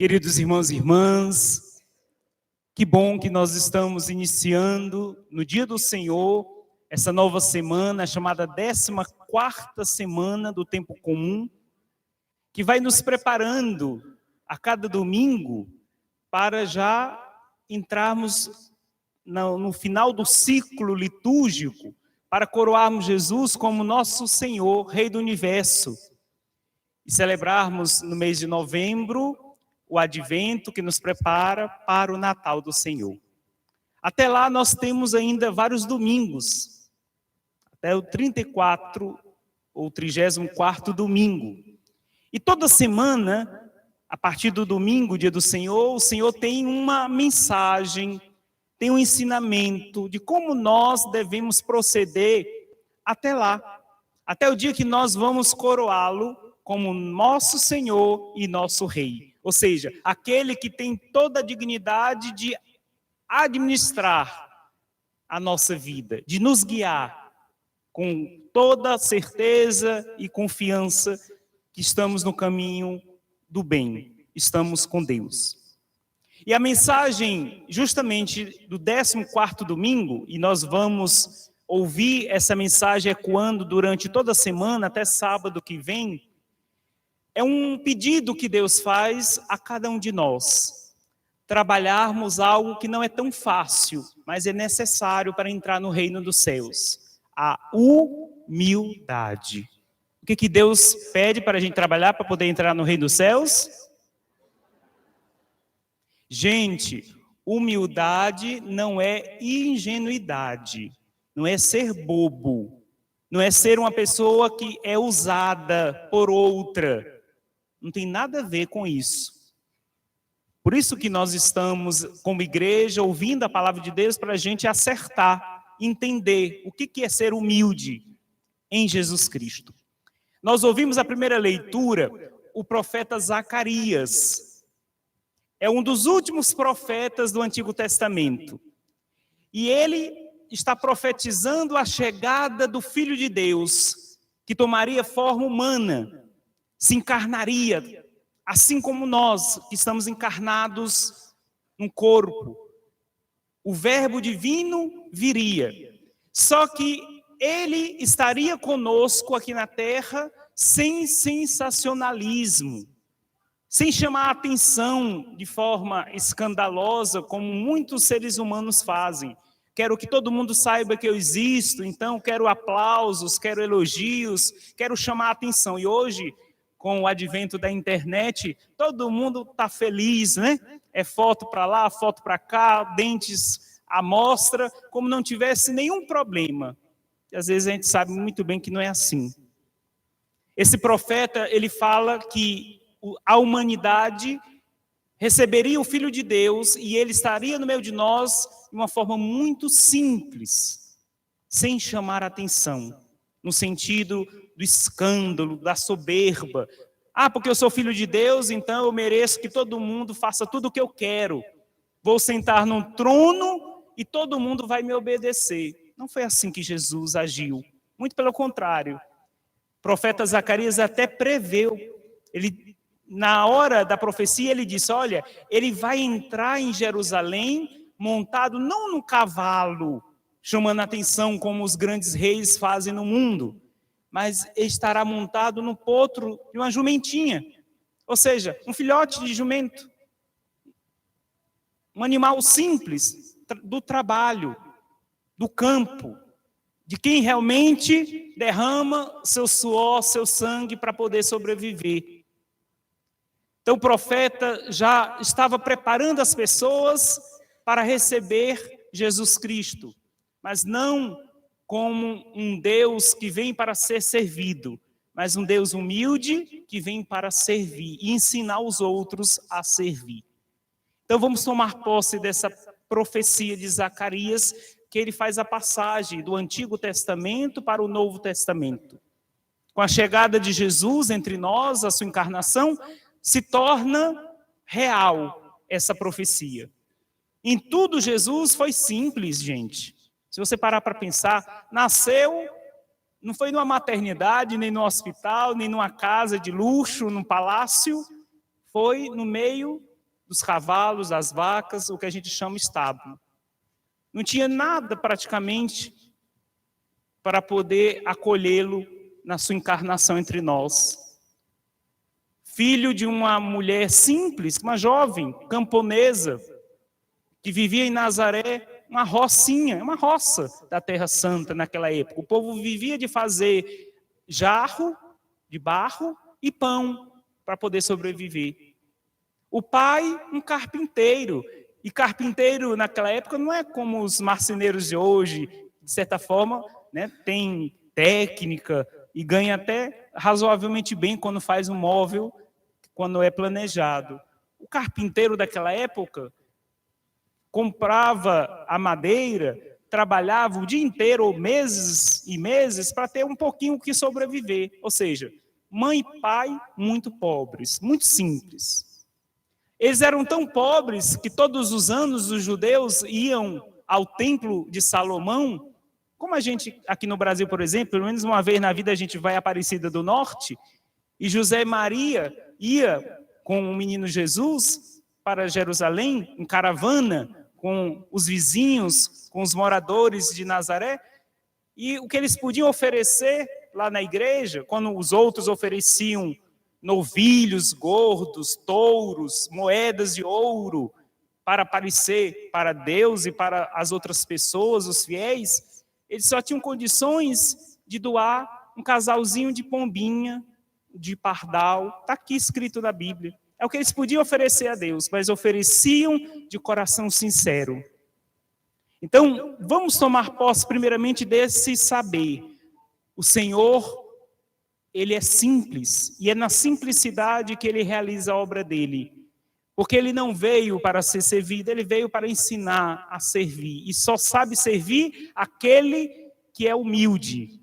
Queridos irmãos e irmãs, que bom que nós estamos iniciando no dia do Senhor, essa nova semana chamada 14ª semana do tempo comum, que vai nos preparando a cada domingo para já entrarmos no final do ciclo litúrgico, para coroarmos Jesus como nosso Senhor, Rei do Universo, e celebrarmos no mês de novembro o advento que nos prepara para o Natal do Senhor. Até lá nós temos ainda vários domingos, até o 34 ou 34º domingo. E toda semana, a partir do domingo, dia do Senhor, o Senhor tem uma mensagem, tem um ensinamento de como nós devemos proceder até lá, até o dia que nós vamos coroá-lo como nosso Senhor e nosso Rei. Ou seja, aquele que tem toda a dignidade de administrar a nossa vida, de nos guiar com toda a certeza e confiança que estamos no caminho do bem, estamos com Deus. E a mensagem justamente do 14º domingo, e nós vamos ouvir essa mensagem ecoando durante toda a semana, até sábado que vem, é um pedido que Deus faz a cada um de nós. Trabalharmos algo que não é tão fácil, mas é necessário para entrar no reino dos céus. A humildade. O que Deus pede para a gente trabalhar para poder entrar no reino dos céus? Gente, humildade não é ingenuidade, não é ser bobo, não é ser uma pessoa que é usada por outra. Não tem nada a ver com isso. Por isso que nós estamos, como igreja, ouvindo a palavra de Deus para a gente acertar, entender o que é ser humilde em Jesus Cristo. Nós ouvimos a primeira leitura, o profeta Zacarias. É um dos últimos profetas do Antigo Testamento. E ele está profetizando a chegada do Filho de Deus, que tomaria forma humana, se encarnaria, assim como nós, que estamos encarnados no corpo. O Verbo divino viria. Só que ele estaria conosco aqui na terra sem sensacionalismo, sem chamar a atenção de forma escandalosa, como muitos seres humanos fazem. Quero que todo mundo saiba que eu existo, então quero aplausos, quero elogios, quero chamar a atenção. E hoje, com o advento da internet, todo mundo está feliz, né? É foto para lá, foto para cá, dentes à mostra, como não tivesse nenhum problema. E às vezes a gente sabe muito bem que não é assim. Esse profeta, ele fala que a humanidade receberia o Filho de Deus e ele estaria no meio de nós de uma forma muito simples, sem chamar a atenção, no sentido do escândalo, da soberba. Porque eu sou filho de Deus, então eu mereço que todo mundo faça tudo o que eu quero. Vou sentar num trono e todo mundo vai me obedecer. Não foi assim que Jesus agiu. Muito pelo contrário. O profeta Zacarias até preveu. Ele, na hora da profecia, ele disse, olha, ele vai entrar em Jerusalém montado não no cavalo, chamando a atenção como os grandes reis fazem no mundo, mas estará montado no potro de uma jumentinha, ou seja, um filhote de jumento, um animal simples, do trabalho, do campo, de quem realmente derrama seu suor, seu sangue para poder sobreviver. Então o profeta já estava preparando as pessoas para receber Jesus Cristo, mas não como um Deus que vem para ser servido, mas um Deus humilde que vem para servir e ensinar os outros a servir. Então vamos tomar posse dessa profecia de Zacarias, que ele faz a passagem do Antigo Testamento para o Novo Testamento. Com a chegada de Jesus entre nós, a sua encarnação, se torna real essa profecia. Em tudo Jesus foi simples, gente. Se você parar para pensar, nasceu, não foi numa maternidade, nem no hospital, nem numa casa de luxo, num palácio, foi no meio dos cavalos, das vacas, o que a gente chama estábulo. Não tinha nada praticamente para poder acolhê-lo na sua encarnação entre nós. Filho de uma mulher simples, uma jovem camponesa, que vivia em Nazaré, uma rocinha, uma roça da Terra Santa naquela época. O povo vivia de fazer jarro de barro e pão para poder sobreviver. O pai, um carpinteiro. E carpinteiro naquela época não é como os marceneiros de hoje, de certa forma, né, tem técnica e ganha até razoavelmente bem quando faz um móvel, quando é planejado. O carpinteiro daquela época comprava a madeira, trabalhava o dia inteiro, ou meses e meses, para ter um pouquinho que sobreviver. Ou seja, mãe e pai muito pobres, muito simples. Eles eram tão pobres que todos os anos os judeus iam ao templo de Salomão, como a gente aqui no Brasil, por exemplo, pelo menos uma vez na vida a gente vai à Aparecida do Norte, e José e Maria ia com o menino Jesus para Jerusalém, em caravana, com os vizinhos, com os moradores de Nazaré, e o que eles podiam oferecer lá na igreja, quando os outros ofereciam novilhos gordos, touros, moedas de ouro, para aparecer para Deus e para as outras pessoas, os fiéis, eles só tinham condições de doar um casalzinho de pombinha, de pardal, está aqui escrito na Bíblia. É o que eles podiam oferecer a Deus, mas ofereciam de coração sincero. Então, vamos tomar posse primeiramente desse saber. O Senhor, Ele é simples, e é na simplicidade que Ele realiza a obra dEle. Porque Ele não veio para ser servido, Ele veio para ensinar a servir. E só sabe servir aquele que é humilde,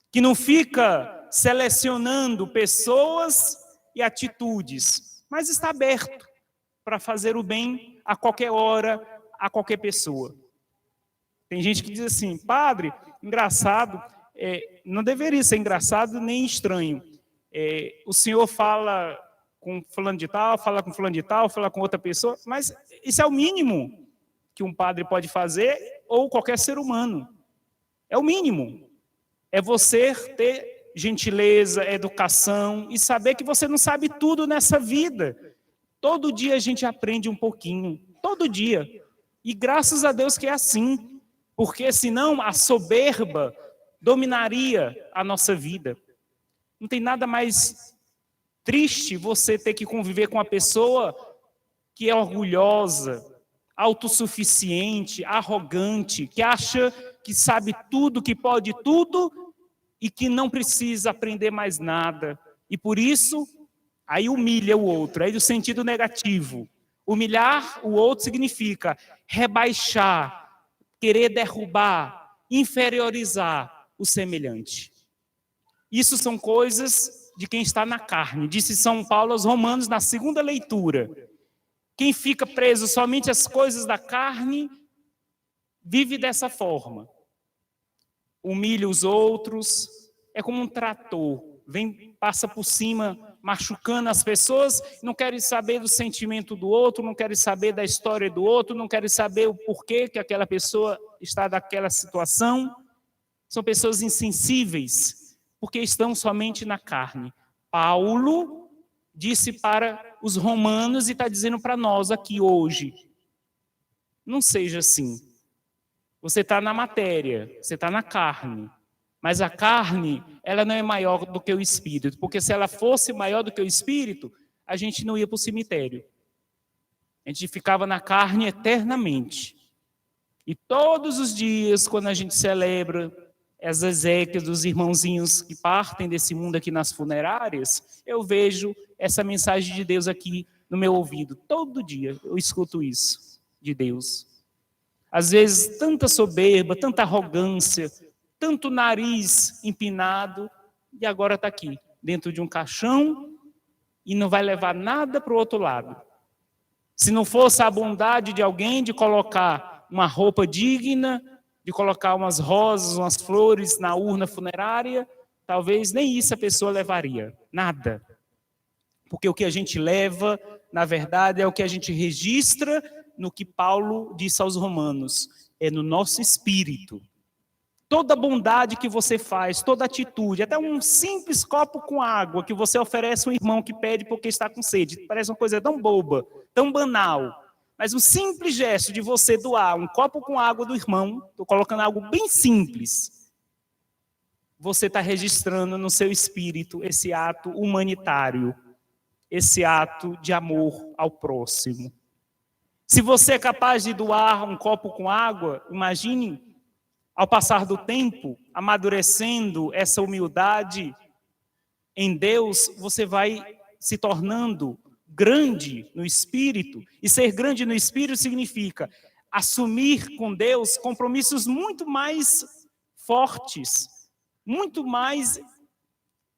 que não fica selecionando pessoas e atitudes, mas está aberto para fazer o bem a qualquer hora, a qualquer pessoa. Tem gente que diz assim, padre, engraçado, não deveria ser engraçado nem estranho. O senhor fala com fulano de tal, fala com fulano de tal, fala com outra pessoa, mas isso é o mínimo que um padre pode fazer, ou qualquer ser humano. É o mínimo. É você ter gentileza, educação e saber que você não sabe tudo nessa vida. Todo dia a gente aprende um pouquinho, todo dia. E graças a Deus que é assim, porque senão a soberba dominaria a nossa vida. Não tem nada mais triste você ter que conviver com uma pessoa que é orgulhosa, autossuficiente, arrogante, que acha que sabe tudo, que pode tudo, e que não precisa aprender mais nada. E por isso, aí humilha o outro, aí do sentido negativo. Humilhar o outro significa rebaixar, querer derrubar, inferiorizar o semelhante. Isso são coisas de quem está na carne. Disse São Paulo aos Romanos na segunda leitura. Quem fica preso somente às coisas da carne, vive dessa forma. Humilha os outros, é como um trator, passa por cima, machucando as pessoas, não querem saber do sentimento do outro, não querem saber da história do outro, não querem saber o porquê que aquela pessoa está naquela situação. São pessoas insensíveis, porque estão somente na carne. Paulo disse para os romanos e está dizendo para nós aqui hoje, não seja assim. Você está na matéria, você está na carne. Mas a carne, ela não é maior do que o espírito. Porque se ela fosse maior do que o espírito, a gente não ia para o cemitério. A gente ficava na carne eternamente. E todos os dias, quando a gente celebra as exéquias dos irmãozinhos que partem desse mundo aqui nas funerárias, eu vejo essa mensagem de Deus aqui no meu ouvido. Todo dia eu escuto isso de Deus. Às vezes, tanta soberba, tanta arrogância, tanto nariz empinado, e agora está aqui, dentro de um caixão, e não vai levar nada para o outro lado. Se não fosse a bondade de alguém de colocar uma roupa digna, de colocar umas rosas, umas flores na urna funerária, talvez nem isso a pessoa levaria, nada. Porque o que a gente leva na verdade, é o que a gente registra no que Paulo disse aos Romanos, é no nosso espírito. Toda bondade que você faz, toda atitude, até um simples copo com água que você oferece a um irmão que pede porque está com sede, parece uma coisa tão boba, tão banal, mas um simples gesto de você doar um copo com água do irmão, estou colocando algo bem simples, você está registrando no seu espírito esse ato humanitário, esse ato de amor ao próximo. Se você é capaz de doar um copo com água, imagine, ao passar do tempo, amadurecendo essa humildade em Deus, você vai se tornando grande no Espírito. E ser grande no Espírito significa assumir com Deus compromissos muito mais fortes, muito mais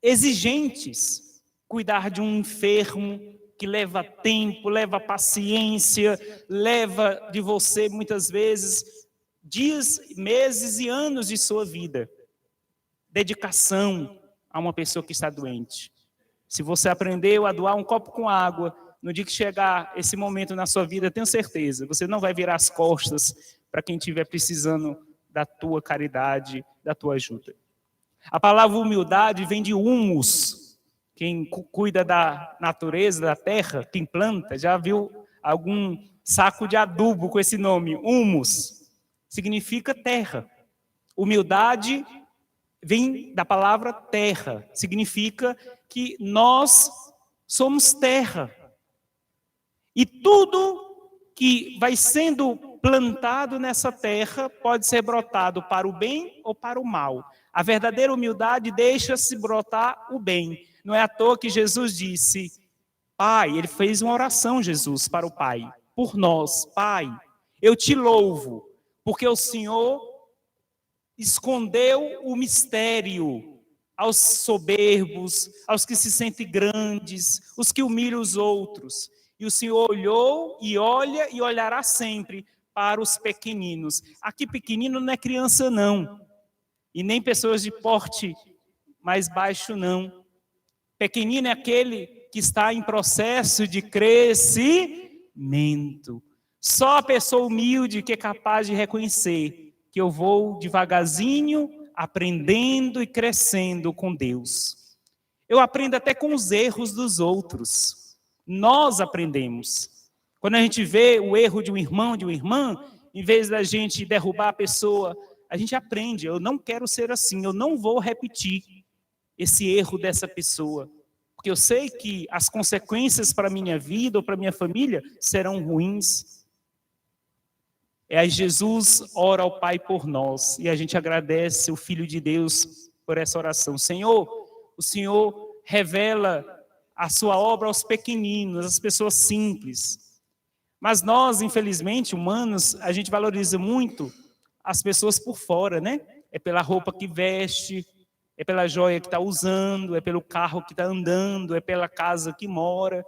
exigentes. Cuidar de um enfermo que leva tempo, leva paciência, leva de você muitas vezes dias, meses e anos de sua vida. Dedicação a uma pessoa que está doente. Se você aprendeu a doar um copo com água, no dia que chegar esse momento na sua vida, tenho certeza, você não vai virar as costas para quem estiver precisando da tua caridade, da tua ajuda. A palavra humildade vem de humus. Quem cuida da natureza, da terra, quem planta, já viu algum saco de adubo com esse nome, humus. Significa terra. Humildade vem da palavra terra. Significa que nós somos terra. E tudo que vai sendo plantado nessa terra pode ser brotado para o bem ou para o mal. A verdadeira humildade deixa-se brotar o bem. Não é à toa que Jesus disse, Pai, ele fez uma oração, Jesus, para o Pai. Por nós, Pai, eu te louvo. Porque o Senhor escondeu o mistério aos soberbos, aos que se sentem grandes, os que humilham os outros. E o Senhor olhou e olha e olhará sempre para os pequeninos. Aqui pequenino não é criança não, e nem pessoas de porte mais baixo não. Pequenino é aquele que está em processo de crescimento. Só a pessoa humilde que é capaz de reconhecer que eu vou devagarzinho, aprendendo e crescendo com Deus. Eu aprendo até com os erros dos outros. Nós aprendemos. Quando a gente vê o erro de um irmão, de uma irmã, em vez da gente derrubar a pessoa, a gente aprende. Eu não quero ser assim, eu não vou repetir esse erro dessa pessoa. Porque eu sei que as consequências para a minha vida ou para a minha família serão ruins. Aí Jesus ora ao Pai por nós e a gente agradece o Filho de Deus por essa oração. Senhor, o Senhor revela a sua obra aos pequeninos, às pessoas simples. Mas nós, infelizmente, humanos, a gente valoriza muito as pessoas por fora, né? É pela roupa que veste, é pela joia que está usando, é pelo carro que está andando, é pela casa que mora.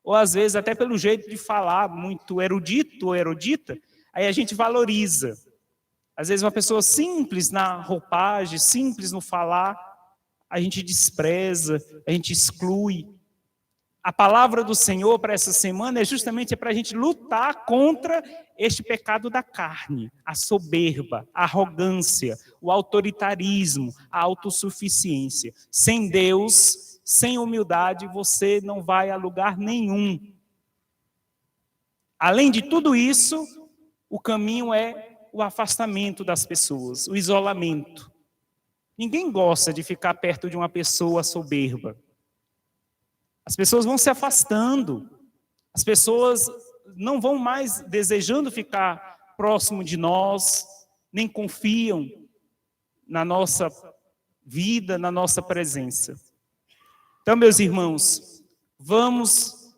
Ou às vezes até pelo jeito de falar, muito erudito ou erudita, aí a gente valoriza. Às vezes uma pessoa simples na roupagem, simples no falar, a gente despreza, a gente exclui. A palavra do Senhor para essa semana é justamente para a gente lutar contra este pecado da carne, a soberba, a arrogância, o autoritarismo, a autossuficiência. Sem Deus, sem humildade, você não vai a lugar nenhum. Além de tudo isso, o caminho é o afastamento das pessoas, o isolamento. Ninguém gosta de ficar perto de uma pessoa soberba. As pessoas vão se afastando. As pessoas não vão mais desejando ficar próximo de nós, nem confiam na nossa vida, na nossa presença. Então, meus irmãos, vamos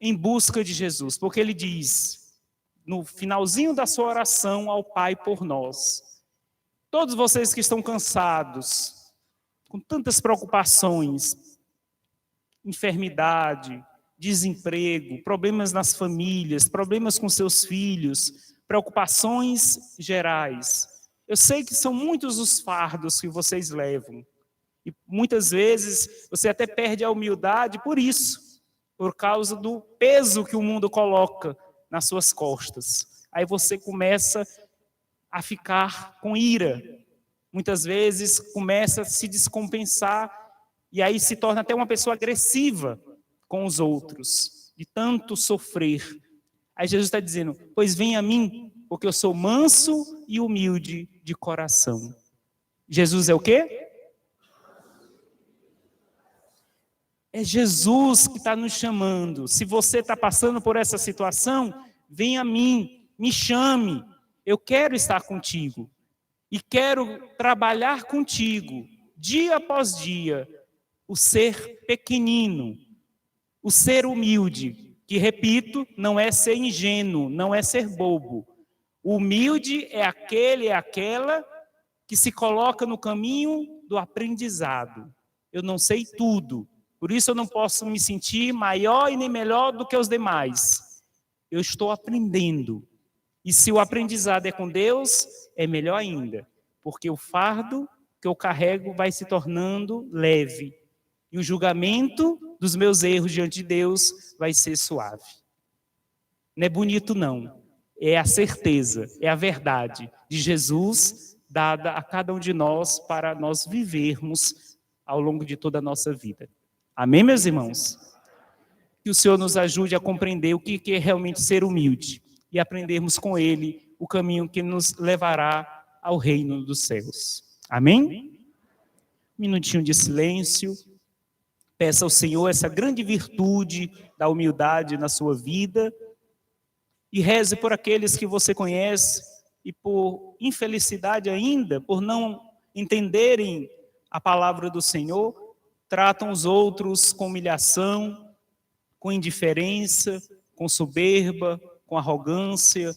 em busca de Jesus, porque ele diz, no finalzinho da sua oração ao Pai por nós, todos vocês que estão cansados, com tantas preocupações, enfermidade, desemprego, problemas nas famílias, problemas com seus filhos, preocupações gerais. Eu sei que são muitos os fardos que vocês levam. E muitas vezes você até perde a humildade por isso. por causa do peso que o mundo coloca nas suas costas. Aí você começa a ficar com ira. Muitas vezes começa a se descompensar e aí se torna até uma pessoa agressiva com os outros, de tanto sofrer. Aí Jesus está dizendo, pois vem a mim, porque eu sou manso e humilde de coração. Jesus é o quê? É Jesus que está nos chamando. Se você está passando por essa situação, vem a mim, me chame. Eu quero estar contigo. E quero trabalhar contigo, dia após dia, o ser pequenino, o ser humilde, que, repito, não é ser ingênuo, não é ser bobo. O humilde é aquele, é aquela que se coloca no caminho do aprendizado. Eu não sei tudo, por isso eu não posso me sentir maior e nem melhor do que os demais. Eu estou aprendendo. E se o aprendizado é com Deus, é melhor ainda, porque o fardo que eu carrego vai se tornando leve. E o julgamento dos meus erros diante de Deus vai ser suave. Não é bonito, não. É a certeza, é a verdade de Jesus dada a cada um de nós para nós vivermos ao longo de toda a nossa vida. Amém, meus irmãos? Que o Senhor nos ajude a compreender o que é realmente ser humilde e aprendermos com Ele o caminho que nos levará ao reino dos céus. Amém? Um minutinho de silêncio. Peça ao Senhor essa grande virtude da humildade na sua vida e reze por aqueles que você conhece e por infelicidade ainda, por não entenderem a palavra do Senhor, tratam os outros com humilhação, com indiferença, com soberba, com arrogância.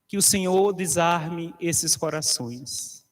Que o Senhor desarme esses corações.